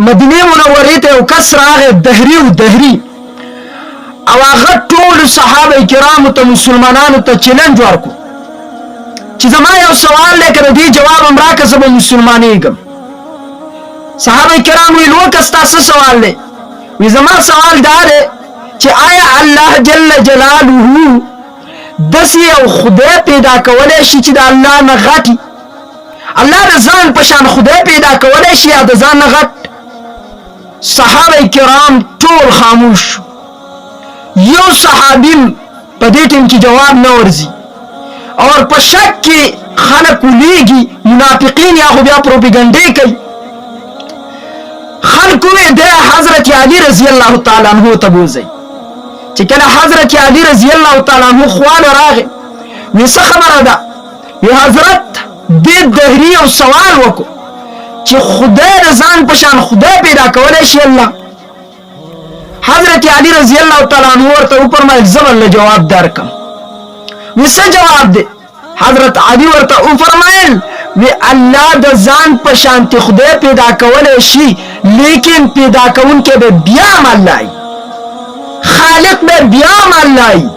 مدینه منورې ته یو کس راغی دهري او هغه ټول صحابه کرامو ته مسلمانانو ته چیلنج ورکړو چې زما یو سوال دی که د دې جواب هم راکړه زه به مسلمانېږم. صحابه کرام ویل وکړه ستا څه سوال دی؟ وی زما سوال دا دی چې آیا الله جل جلاله داسې یو خدای پیدا کولی شي چې د الله نه غټ الله د ځان په شان خدای پیدا کولی شي یا د ځان نه غټ؟ صحابه کرام ټول خاموش شو. یو صحابي په دې ټیم کې جواب نه ورځي اور په شک کې خلک ولیږي، منافقین یا خو بیا پروپیګنډې کوي. خلکو یې د حضرت علي رضی الله تعالی عنه ته بوځي چې کله حضرت علي رضی الله تعالی عنه خواله راغی وی څه خبره ده؟ وی حضرت دې دهري یو سوال وکړو چې خدای د ځان په شان خدای پیدا کولی شي الله؟ حضرت علي رضی الله تعالی عنه ورته وفرمایل زه به جواب درکم. وی څه جواب دی؟ حضرت علي ورته وفرمایل وی الله د ځان په شانتي خدای پیدا کولی شي لیکن پیدا کوونکی به بیا هم الله وي، خالق به بیا هم الله وي.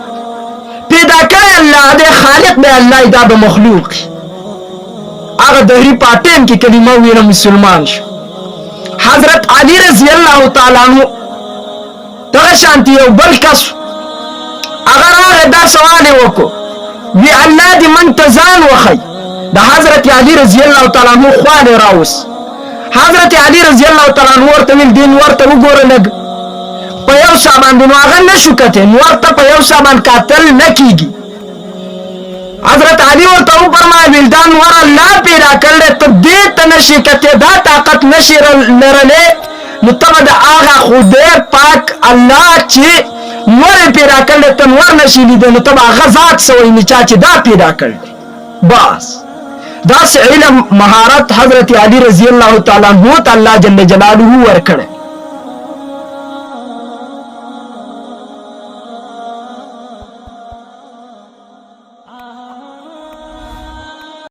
پیدا کړی الله دی، خالق به الله وي، دا به مخلوق هغه دهري په ټیم کې کلمه ویله مسلمان شو. حضرت علي رضی الله تعالی عنه دغه شانتي یو بل کس هغه راغی دا سوال یې وکړو وی الله دې من ته ځان وښی. د حضرت علي رضی الله تعالی عنه خواله راوست. حضرت علي رضی الله تعالی عنه ورته ویل دین ورته وګوره لږ په یو سا باندې نو هغه نشو کتلی، نو ورته په یو سا باندې کتل نه کېږي. حضرت علي ورته وفرمایل ویل دا نور الله پیدا کړی، ته دې ته نشي کتلی، دا طاقت نشي لرلی، نو ته به د هغه خدای پاک الله چې نور پیدا کړی ته نور نشي لیدلی، نو ته به هغه ذات څه وایي چا چې دا پیدا کړی. بس داسې علم مهارت حضرت علي رضی الله تعالی عنه ته الله جل جلاله ورکړی.